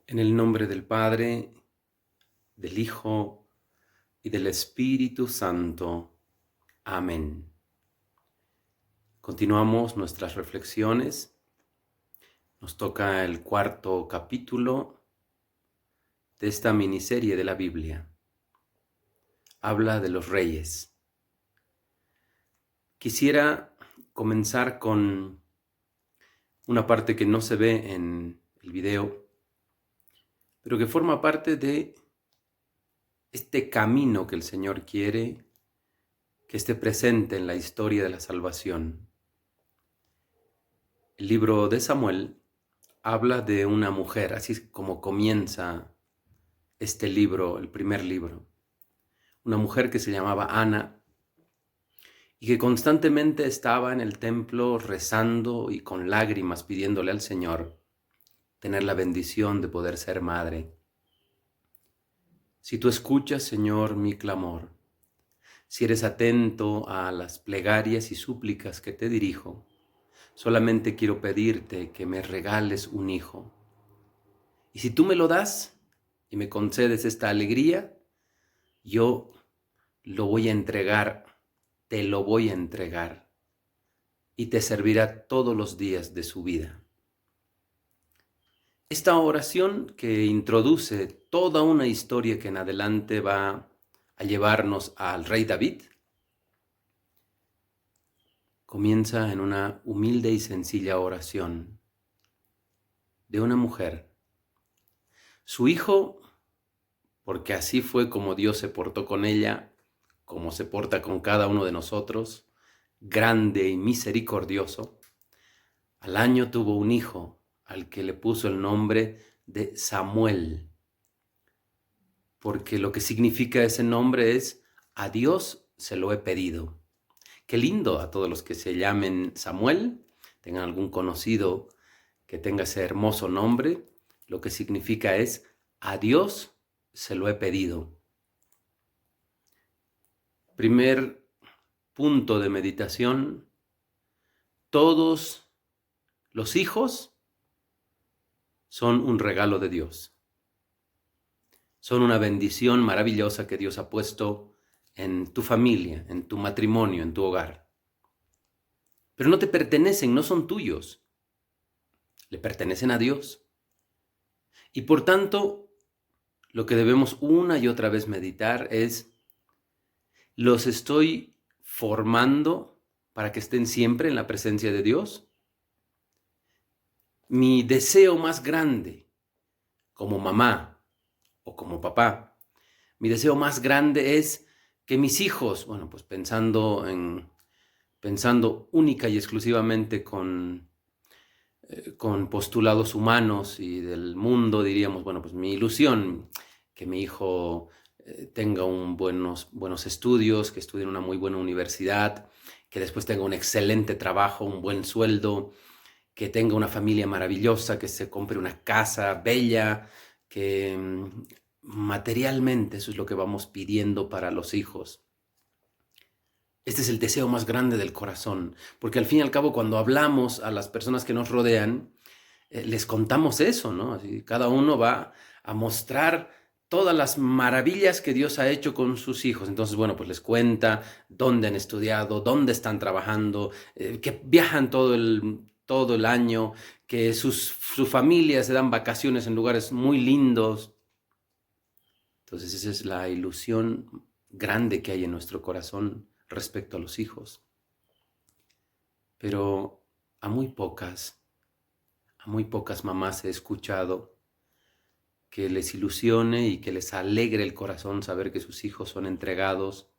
En el nombre del Padre, del Hijo y del Espíritu Santo. Amén. Continuamos nuestras reflexiones. Nos toca el cuarto capítulo de esta miniserie de la Biblia. Habla de los reyes. Quisiera comenzar con una parte que no se ve en el video, pero que forma parte de este camino que el Señor quiere que esté presente en la historia de la salvación. El libro de Samuel habla de una mujer, así es como comienza este libro, el primer libro. Una mujer que se llamaba Ana y que constantemente estaba en el templo rezando y con lágrimas pidiéndole al Señor tener la bendición de poder ser madre. Si tú escuchas, Señor, mi clamor, si eres atento a las plegarias y súplicas que te dirijo, solamente quiero pedirte que me regales un hijo. Y si tú me lo das y me concedes esta alegría, yo lo voy a entregar, te lo voy a entregar y te servirá todos los días de su vida. Esta oración que introduce toda una historia que en adelante va a llevarnos al rey David, comienza en una humilde y sencilla oración de una mujer. Su hijo, porque así fue como Dios se portó con ella, como se porta con cada uno de nosotros, grande y misericordioso, al año tuvo un hijo al que le puso el nombre de Samuel, porque lo que significa ese nombre es a Dios se lo he pedido. Qué lindo a todos los que se llamen Samuel, tengan algún conocido que tenga ese hermoso nombre, lo que significa es a Dios se lo he pedido. Primer punto de meditación: todos los hijos son un regalo de Dios. Son una bendición maravillosa que Dios ha puesto en tu familia, en tu matrimonio, en tu hogar. Pero no te pertenecen, no son tuyos. Le pertenecen a Dios. Y por tanto, lo que debemos una y otra vez meditar es: ¿los estoy formando para que estén siempre en la presencia de Dios? Mi deseo más grande como mamá o como papá, mi deseo más grande es que mis hijos, bueno, pues pensando única y exclusivamente con postulados humanos y del mundo, diríamos, bueno, pues mi ilusión, que mi hijo tenga buenos estudios, que estudie en una muy buena universidad, que después tenga un excelente trabajo, un buen sueldo, que tenga una familia maravillosa, que se compre una casa bella, que materialmente eso es lo que vamos pidiendo para los hijos. Este es el deseo más grande del corazón, porque al fin y al cabo cuando hablamos a las personas que nos rodean, les contamos eso, ¿no? Así, cada uno va a mostrar todas las maravillas que Dios ha hecho con sus hijos. Entonces, bueno, pues les cuenta dónde han estudiado, dónde están trabajando, que viajan todo el año, que su familia se dan vacaciones en lugares muy lindos. Entonces, esa es la ilusión grande que hay en nuestro corazón respecto a los hijos. Pero a muy pocas mamás he escuchado que les ilusione y que les alegre el corazón saber que sus hijos son entregados,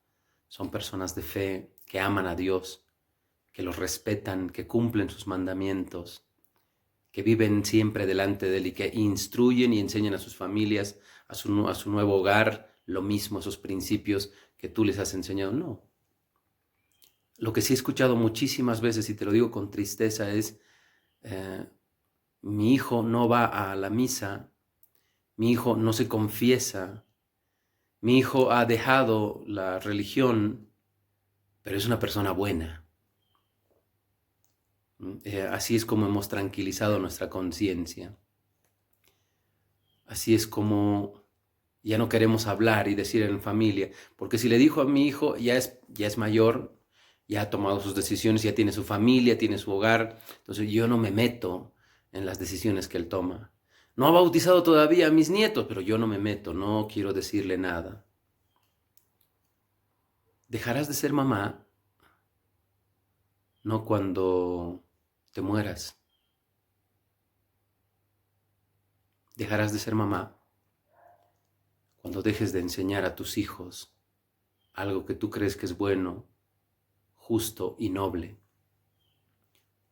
son personas de fe, que aman a Dios, que los respetan, que cumplen sus mandamientos, que viven siempre delante de Él y que instruyen y enseñan a sus familias, a su nuevo hogar, lo mismo, esos principios que tú les has enseñado. No. Lo que sí he escuchado muchísimas veces, y te lo digo con tristeza, es mi hijo no va a la misa, mi hijo no se confiesa, mi hijo ha dejado la religión, pero es una persona buena. Así es como hemos tranquilizado nuestra conciencia. Así es como ya no queremos hablar y decir en familia, porque si le dijo a mi hijo, ya es mayor, ya ha tomado sus decisiones, ya tiene su familia, tiene su hogar, entonces yo no me meto en las decisiones que él toma. No ha bautizado todavía a mis nietos, pero yo no me meto, no quiero decirle nada. Dejarás de ser mamá, no cuando te mueras. Dejarás de ser mamá cuando dejes de enseñar a tus hijos algo que tú crees que es bueno, justo y noble.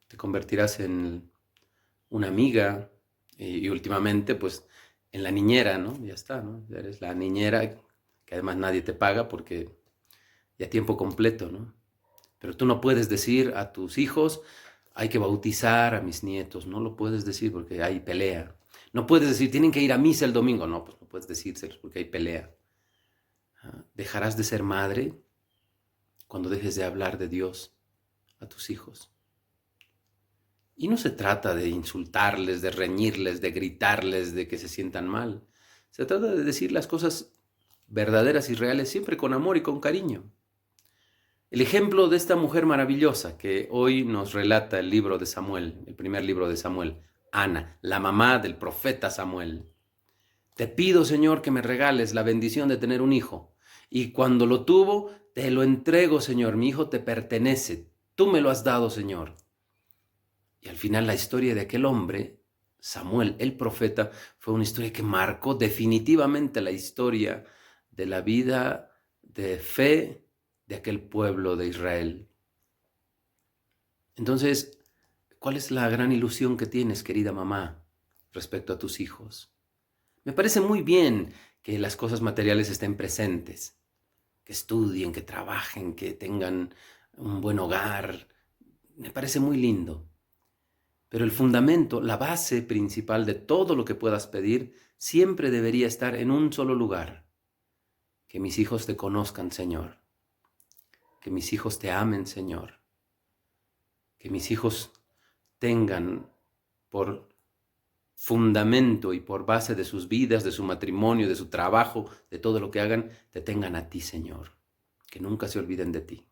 Te convertirás en una amiga y últimamente pues en la niñera, ¿no? Ya está, ¿no? Ya eres la niñera que además nadie te paga porque ya tiempo completo, ¿no? Pero tú no puedes decir a tus hijos, hay que bautizar a mis nietos, no lo puedes decir porque hay pelea. No puedes decir, tienen que ir a misa el domingo, no, pues no puedes decírselos porque hay pelea. Dejarás de ser madre cuando dejes de hablar de Dios a tus hijos. Y no se trata de insultarles, de reñirles, de gritarles, de que se sientan mal. Se trata de decir las cosas verdaderas y reales siempre con amor y con cariño. El ejemplo de esta mujer maravillosa que hoy nos relata el libro de Samuel, el primer libro de Samuel, Ana, la mamá del profeta Samuel. Te pido, Señor, que me regales la bendición de tener un hijo. Y cuando lo tuvo, te lo entrego, Señor. Mi hijo te pertenece. Tú me lo has dado, Señor. Y al final la historia de aquel hombre, Samuel, el profeta, fue una historia que marcó definitivamente la historia de la vida de fe de aquel pueblo de Israel. Entonces, ¿cuál es la gran ilusión que tienes, querida mamá, respecto a tus hijos? Me parece muy bien que las cosas materiales estén presentes, que estudien, que trabajen, que tengan un buen hogar. Me parece muy lindo. Pero el fundamento, la base principal de todo lo que puedas pedir, siempre debería estar en un solo lugar. Que mis hijos te conozcan, Señor. Que mis hijos te amen, Señor. Que mis hijos tengan por fundamento y por base de sus vidas, de su matrimonio, de su trabajo, de todo lo que hagan, te tengan a ti, Señor. Que nunca se olviden de ti.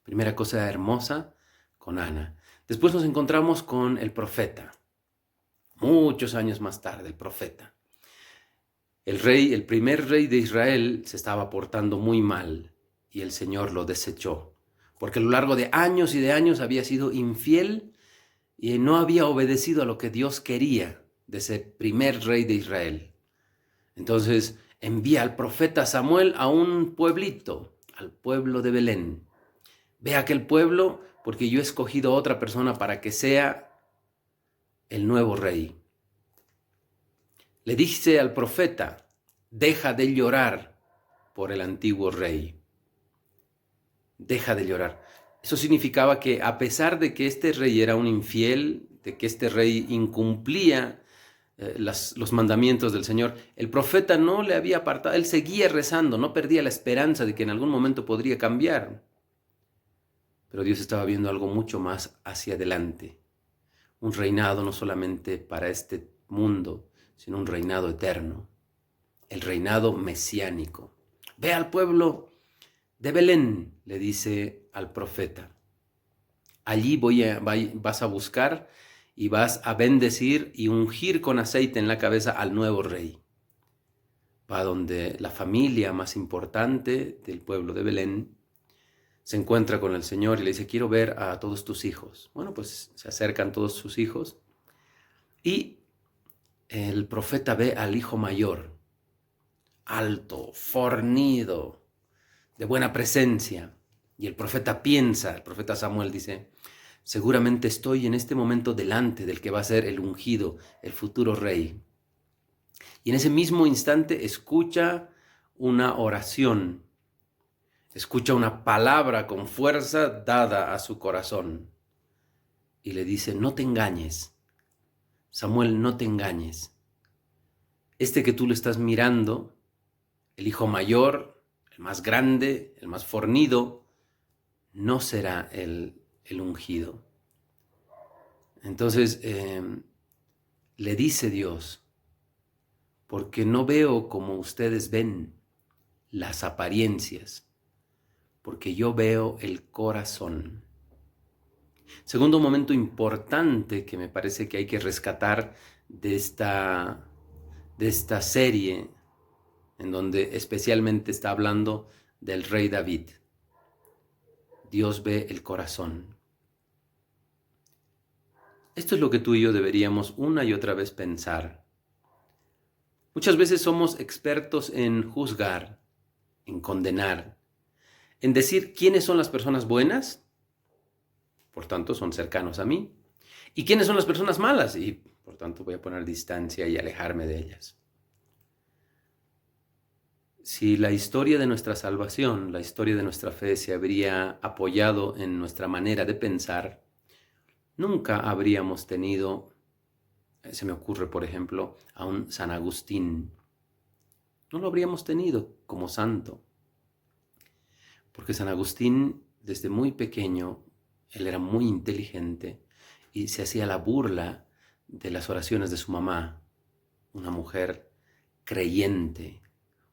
Primera cosa hermosa con Ana. Después nos encontramos con el profeta. Muchos años más tarde, el profeta. El primer rey de Israel, se estaba portando muy mal y el Señor lo desechó, porque a lo largo de años y de años había sido infiel y no había obedecido a lo que Dios quería de ese primer rey de Israel. Entonces envía al profeta Samuel a un pueblito, al pueblo de Belén. Ve a aquel pueblo porque yo he escogido a otra persona para que sea el nuevo rey. Le dice al profeta, deja de llorar por el antiguo rey. Deja de llorar. Eso significaba que a pesar de que este rey era un infiel, de que este rey incumplía los mandamientos del Señor, el profeta no le había apartado, él seguía rezando, no perdía la esperanza de que en algún momento podría cambiar. Pero Dios estaba viendo algo mucho más hacia adelante. Un reinado no solamente para este mundo, sino un reinado eterno, el reinado mesiánico. Ve al pueblo de Belén, le dice al profeta. Allí vas a buscar y vas a bendecir y ungir con aceite en la cabeza al nuevo rey. Va donde la familia más importante del pueblo de Belén se encuentra con el Señor y le dice, quiero ver a todos tus hijos. Bueno, pues se acercan todos sus hijos y el profeta ve al hijo mayor, alto, fornido, de buena presencia. Y el profeta Samuel dice, seguramente estoy en este momento delante del que va a ser el ungido, el futuro rey. Y en ese mismo instante escucha una oración, escucha una palabra con fuerza dada a su corazón. Y le dice, no te engañes, Samuel, no te engañes. Este que tú le estás mirando, el hijo mayor, el más grande, el más fornido, no será el ungido. Entonces le dice Dios, porque no veo como ustedes ven las apariencias, porque yo veo el corazón. Segundo momento importante que me parece que hay que rescatar de esta serie, en donde especialmente está hablando del rey David. Dios ve el corazón. Esto es lo que tú y yo deberíamos una y otra vez pensar. Muchas veces somos expertos en juzgar, en condenar, en decir quiénes son las personas buenas, por tanto son cercanos a mí, y quiénes son las personas malas, y por tanto voy a poner distancia y alejarme de ellas. Si la historia de nuestra salvación, la historia de nuestra fe se habría apoyado en nuestra manera de pensar, nunca habríamos tenido, se me ocurre por ejemplo, a un San Agustín. No lo habríamos tenido como santo, porque San Agustín desde muy pequeño, él era muy inteligente y se hacía la burla de las oraciones de su mamá, una mujer creyente,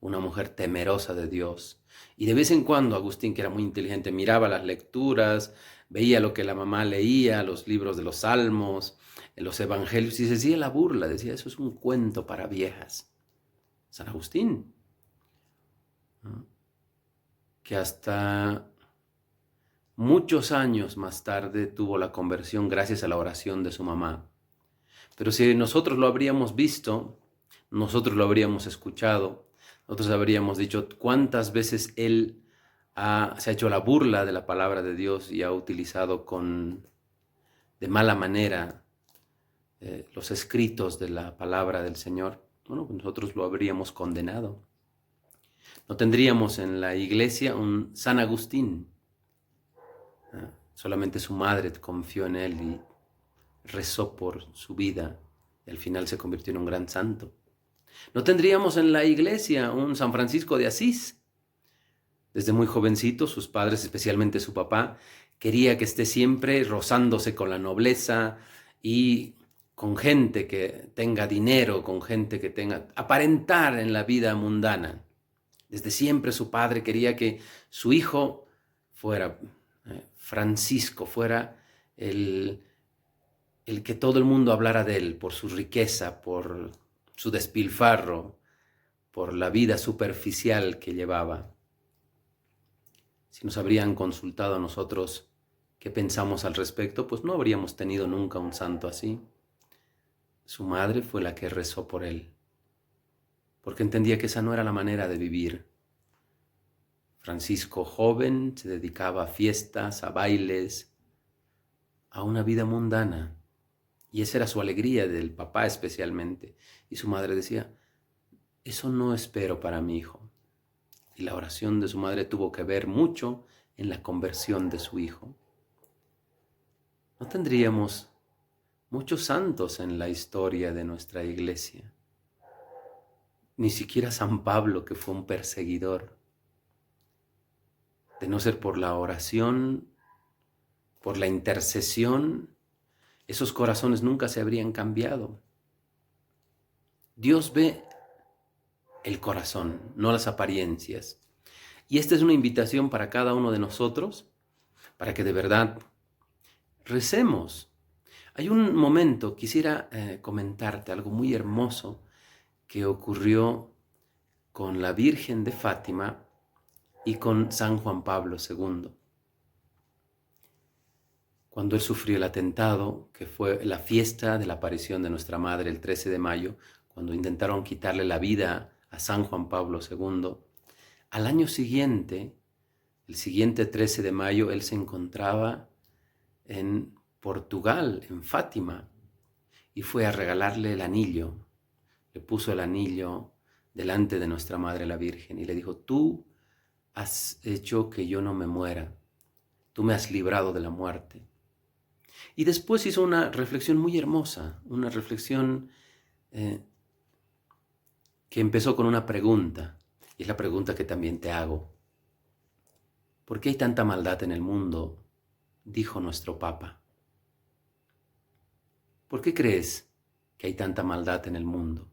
una mujer temerosa de Dios. Y de vez en cuando Agustín, que era muy inteligente, miraba las lecturas, veía lo que la mamá leía, los libros de los salmos, los evangelios, y se hacía la burla, decía, eso es un cuento para viejas. San Agustín, ¿no? Que hasta muchos años más tarde tuvo la conversión gracias a la oración de su mamá. Pero si nosotros lo habríamos visto, nosotros lo habríamos escuchado, nosotros habríamos dicho cuántas veces él se ha hecho la burla de la palabra de Dios y ha utilizado de mala manera los escritos de la palabra del Señor. Bueno, pues nosotros lo habríamos condenado. No tendríamos en la iglesia un San Agustín. Solamente su madre confió en él y rezó por su vida y al final se convirtió en un gran santo. No tendríamos en la iglesia un San Francisco de Asís. Desde muy jovencito, sus padres, especialmente su papá, quería que esté siempre rozándose con la nobleza y con gente que tenga dinero, con gente que tenga, aparentar en la vida mundana. Desde siempre su padre quería que su hijo fuera Francisco, fuera el que todo el mundo hablara de él por su riqueza, por su despilfarro, por la vida superficial que llevaba. Si nos habrían consultado a nosotros qué pensamos al respecto, pues no habríamos tenido nunca un santo así. Su madre fue la que rezó por él, porque entendía que esa no era la manera de vivir. Francisco, joven, se dedicaba a fiestas, a bailes, a una vida mundana. Y esa era su alegría, del papá especialmente. Y su madre decía, eso no espero para mi hijo. Y la oración de su madre tuvo que ver mucho en la conversión de su hijo. No tendríamos muchos santos en la historia de nuestra iglesia. Ni siquiera San Pablo, que fue un perseguidor. De no ser por la oración, por la intercesión, esos corazones nunca se habrían cambiado. Dios ve el corazón, no las apariencias. Y esta es una invitación para cada uno de nosotros, para que de verdad recemos. Hay un momento, quisiera comentarte algo muy hermoso que ocurrió con la Virgen de Fátima y con San Juan Pablo II. Cuando él sufrió el atentado, que fue la fiesta de la aparición de nuestra Madre el 13 de mayo, cuando intentaron quitarle la vida a San Juan Pablo II, al año siguiente, el siguiente 13 de mayo, él se encontraba en Portugal, en Fátima, y fue a regalarle el anillo. Le puso el anillo delante de nuestra Madre la Virgen y le dijo, tú has hecho que yo no me muera, tú me has librado de la muerte. Y después hizo una reflexión muy hermosa, una reflexión que empezó con una pregunta, y es la pregunta que también te hago. ¿Por qué hay tanta maldad en el mundo? Dijo nuestro Papa. ¿Por qué crees que hay tanta maldad en el mundo?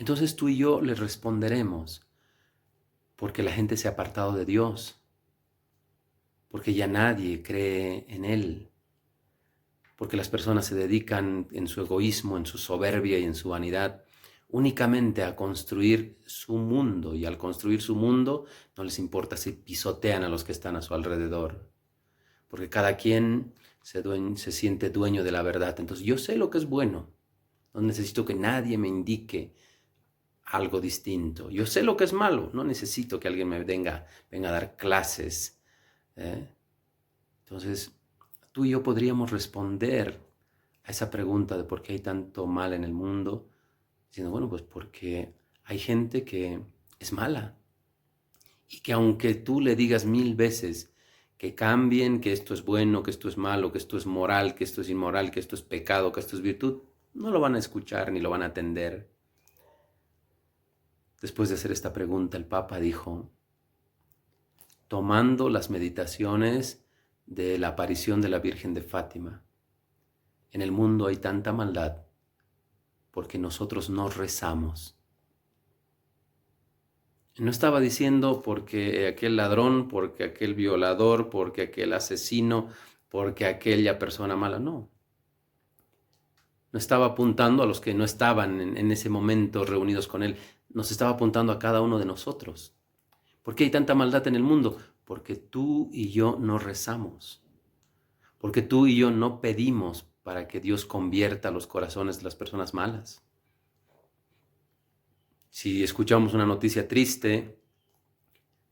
Entonces tú y yo le responderemos, porque la gente se ha apartado de Dios, porque ya nadie cree en Él, porque las personas se dedican en su egoísmo, en su soberbia y en su vanidad únicamente a construir su mundo, y al construir su mundo no les importa si pisotean a los que están a su alrededor, porque cada quien se siente dueño de la verdad. Entonces yo sé lo que es bueno, no necesito que nadie me indique algo distinto. Yo sé lo que es malo, no necesito que alguien me venga a dar clases. ¿eh? Entonces, tú y yo podríamos responder a esa pregunta de por qué hay tanto mal en el mundo, diciendo, bueno, pues porque hay gente que es mala y que aunque tú le digas 1000 veces que cambien, que esto es bueno, que esto es malo, que esto es moral, que esto es inmoral, que esto es pecado, que esto es virtud, no lo van a escuchar ni lo van a atender. Después de hacer esta pregunta, el Papa dijo, tomando las meditaciones de la aparición de la Virgen de Fátima, en el mundo hay tanta maldad porque nosotros no rezamos. No estaba diciendo porque aquel ladrón, porque aquel violador, porque aquel asesino, porque aquella persona mala, no. No estaba apuntando a los que no estaban en ese momento reunidos con él, nos estaba apuntando a cada uno de nosotros. ¿Por qué hay tanta maldad en el mundo? Porque tú y yo no rezamos, porque tú y yo no pedimos para que Dios convierta los corazones de las personas malas. Si escuchamos una noticia triste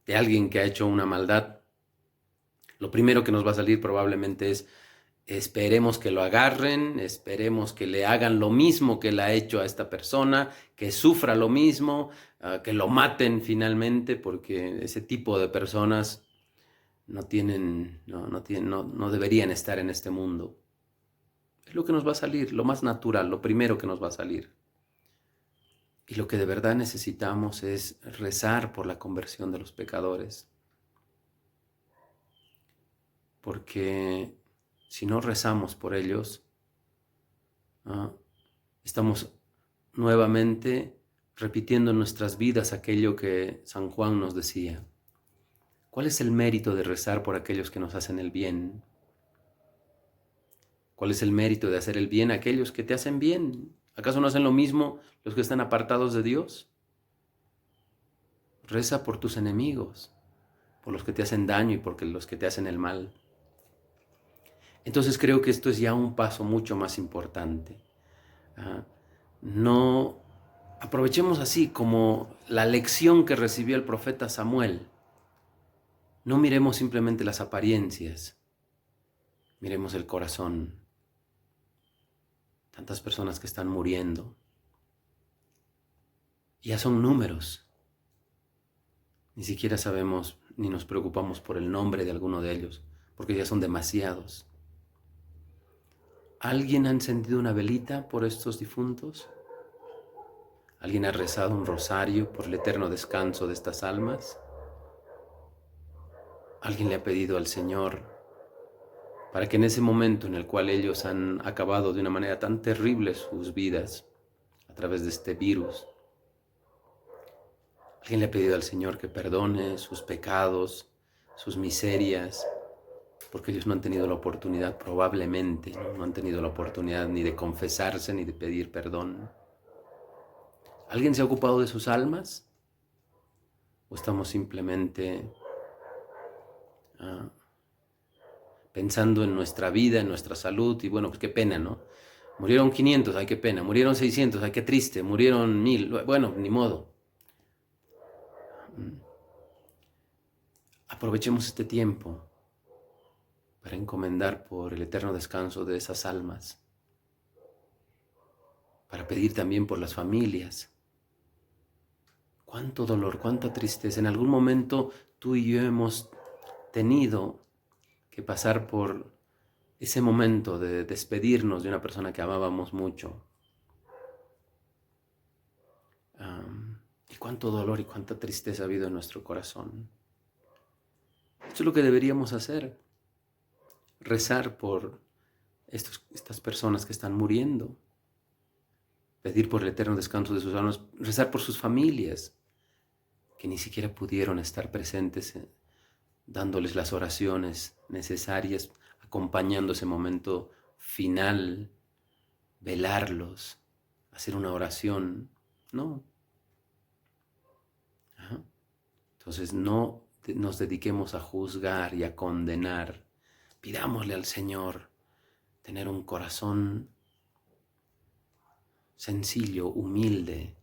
de alguien que ha hecho una maldad, lo primero que nos va a salir probablemente es esperemos que lo agarren, esperemos que le hagan lo mismo que le ha hecho a esta persona, que sufra lo mismo, que lo maten finalmente, porque ese tipo de personas no deberían estar en este mundo. Es lo que nos va a salir, lo más natural, lo primero que nos va a salir. Y lo que de verdad necesitamos es rezar por la conversión de los pecadores. Porque si no rezamos por ellos, estamos nuevamente repitiendo en nuestras vidas aquello que San Juan nos decía. ¿Cuál es el mérito de rezar por aquellos que nos hacen el bien? ¿Cuál es el mérito de hacer el bien a aquellos que te hacen bien? ¿Acaso no hacen lo mismo los que están apartados de Dios? Reza por tus enemigos, por los que te hacen daño y por los que te hacen el mal. Entonces creo que esto es ya un paso mucho más importante. No aprovechemos así como la lección que recibió el profeta Samuel. No miremos simplemente las apariencias, miremos el corazón. Tantas personas que están muriendo. Ya son números. Ni siquiera sabemos ni nos preocupamos por el nombre de alguno de ellos, porque ya son demasiados. ¿Alguien ha encendido una velita por estos difuntos? ¿Alguien ha rezado un rosario por el eterno descanso de estas almas? ¿Alguien le ha pedido al Señor para que en ese momento en el cual ellos han acabado de una manera tan terrible sus vidas a través de este virus, alguien le ha pedido al Señor que perdone sus pecados, sus miserias, porque ellos no han tenido la oportunidad, probablemente, no han tenido la oportunidad ni de confesarse ni de pedir perdón? ¿Alguien se ha ocupado de sus almas? ¿O estamos simplemente pensando en nuestra vida, en nuestra salud? Y bueno, pues qué pena, ¿no? Murieron 500, ay, qué pena. Murieron 600, ay, qué triste. Murieron 1000, bueno, ni modo. Aprovechemos este tiempo para encomendar por el eterno descanso de esas almas, para pedir también por las familias. Cuánto dolor, cuánta tristeza. En algún momento tú y yo hemos tenido que pasar por ese momento de despedirnos de una persona que amábamos mucho. Y cuánto dolor y cuánta tristeza ha habido en nuestro corazón. Esto es lo que deberíamos hacer. Rezar por estas personas que están muriendo. pedir por el eterno descanso de sus almas, rezar por sus familias, que ni siquiera pudieron estar presentes, dándoles las oraciones necesarias, acompañando ese momento final, velarlos, hacer una oración. No. Ajá. Entonces no nos dediquemos a juzgar y a condenar. Pidámosle al Señor tener un corazón sencillo, humilde.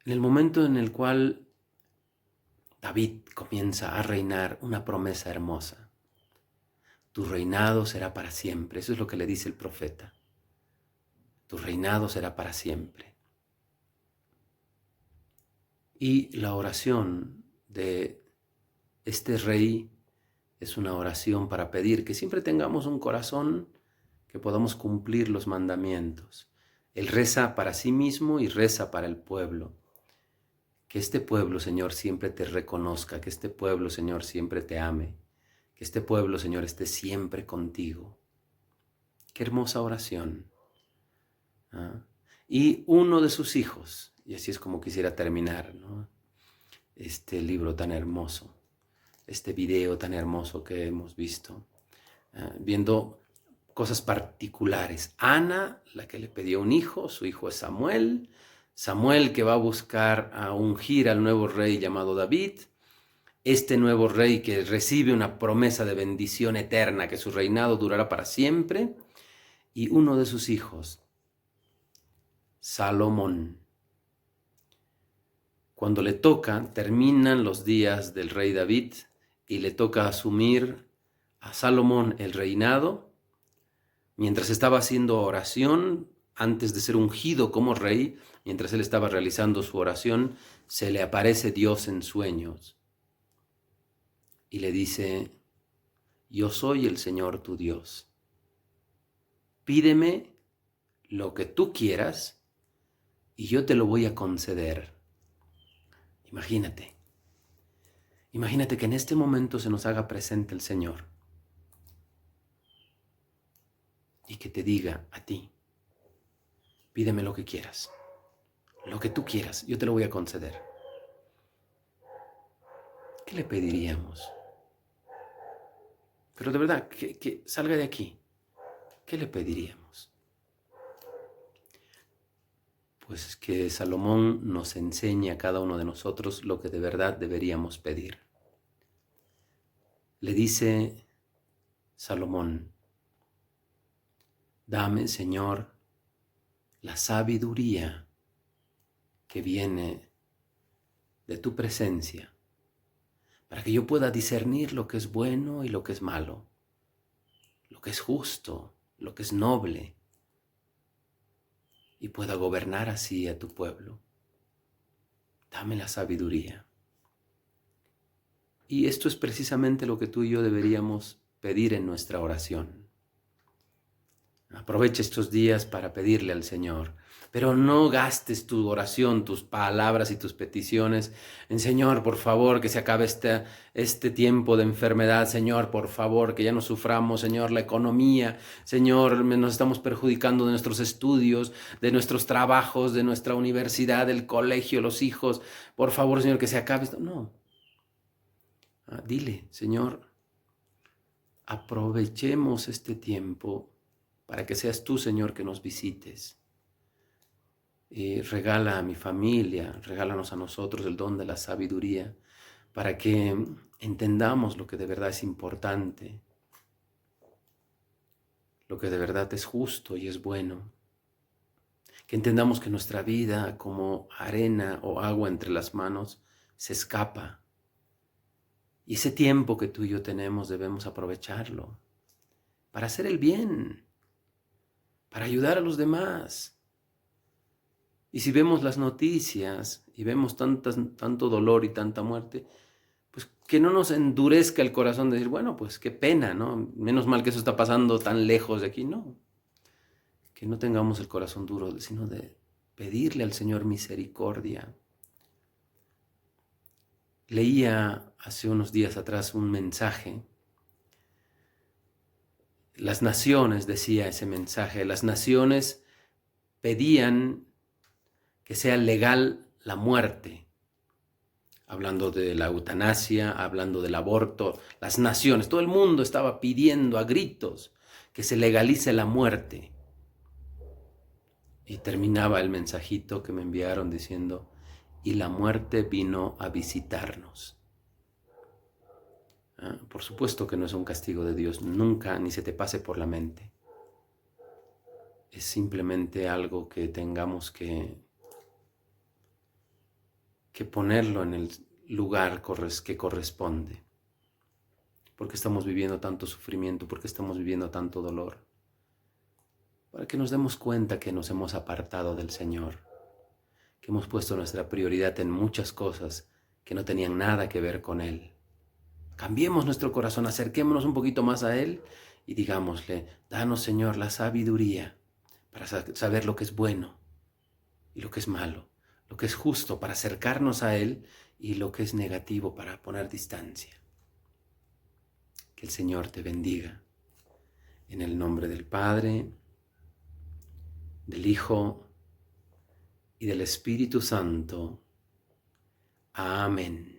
En el momento en el cual David comienza a reinar, una promesa hermosa. Tu reinado será para siempre. Eso es lo que le dice el profeta. Tu reinado será para siempre. Y la oración de este rey es una oración para pedir que siempre tengamos un corazón que podamos cumplir los mandamientos. Él reza para sí mismo y reza para el pueblo. Que este pueblo, Señor, siempre te reconozca, que este pueblo, Señor, siempre te ame, que este pueblo, Señor, esté siempre contigo. Qué hermosa oración. ¿Ah? Y uno de sus hijos, y así es como quisiera terminar, ¿no? Este libro tan hermoso, este video tan hermoso que hemos visto, viendo cosas particulares. Ana, la que le pidió un hijo, su hijo es Samuel. Samuel que va a buscar a ungir al nuevo rey llamado David. Este nuevo rey que recibe una promesa de bendición eterna, que su reinado durará para siempre. Y uno de sus hijos, Salomón. Cuando le toca, terminan los días del rey David y le toca asumir a Salomón el reinado. Mientras estaba haciendo oración, antes de ser ungido como rey, mientras él estaba realizando su oración, se le aparece Dios en sueños y le dice: yo soy el Señor tu Dios. Pídeme lo que tú quieras y yo te lo voy a conceder. Imagínate que en este momento se nos haga presente el Señor y que te diga a ti: pídeme lo que quieras, lo que tú quieras, yo te lo voy a conceder. ¿Qué le pediríamos? Pero de verdad, que salga de aquí. ¿Qué le pediríamos? Pues que Salomón nos enseñe a cada uno de nosotros lo que de verdad deberíamos pedir. Le dice Salomón: dame, Señor, la sabiduría que viene de tu presencia, para que yo pueda discernir lo que es bueno y lo que es malo, lo que es justo, lo que es noble, y pueda gobernar así a tu pueblo. Dame la sabiduría. Y esto es precisamente lo que tú y yo deberíamos pedir en nuestra oración. Aprovecha estos días para pedirle al Señor, pero no gastes tu oración, tus palabras y tus peticiones en: Señor, por favor, que se acabe este tiempo de enfermedad. Señor, por favor, que ya no suframos. Señor, la economía. Señor, nos estamos perjudicando de nuestros estudios, de nuestros trabajos, de nuestra universidad, del colegio, los hijos. Por favor, Señor, que se acabe esto. No. Dile: Señor, aprovechemos este tiempo para que seas tú, Señor, que nos visites. Y regala a mi familia, regálanos a nosotros el don de la sabiduría, para que entendamos lo que de verdad es importante, lo que de verdad es justo y es bueno. Que entendamos que nuestra vida, como arena o agua entre las manos, se escapa. Y ese tiempo que tú y yo tenemos debemos aprovecharlo para hacer el bien, para ayudar a los demás. Y si vemos las noticias y vemos tanto dolor y tanta muerte, pues que no nos endurezca el corazón de decir: bueno, pues qué pena, ¿no? Menos mal que eso está pasando tan lejos de aquí. No, que no tengamos el corazón duro, sino de pedirle al Señor misericordia. Leía hace unos días atrás un mensaje. Las naciones, decía ese mensaje, las naciones pedían que sea legal la muerte, hablando de la eutanasia, hablando del aborto, las naciones, todo el mundo estaba pidiendo a gritos que se legalice la muerte. Y terminaba el mensajito que me enviaron diciendo, y la muerte vino a visitarnos. Por supuesto que no es un castigo de Dios, nunca ni se te pase por la mente. Es simplemente algo que tengamos que ponerlo en el lugar que corresponde. ¿Por qué estamos viviendo tanto sufrimiento? ¿Por qué estamos viviendo tanto dolor? Para que nos demos cuenta que nos hemos apartado del Señor, que hemos puesto nuestra prioridad en muchas cosas que no tenían nada que ver con Él. Cambiemos nuestro corazón, acerquémonos un poquito más a Él y digámosle, danos, Señor, la sabiduría para saber lo que es bueno y lo que es malo, lo que es justo para acercarnos a Él y lo que es negativo para poner distancia. Que el Señor te bendiga. En el nombre del Padre, del Hijo y del Espíritu Santo. Amén.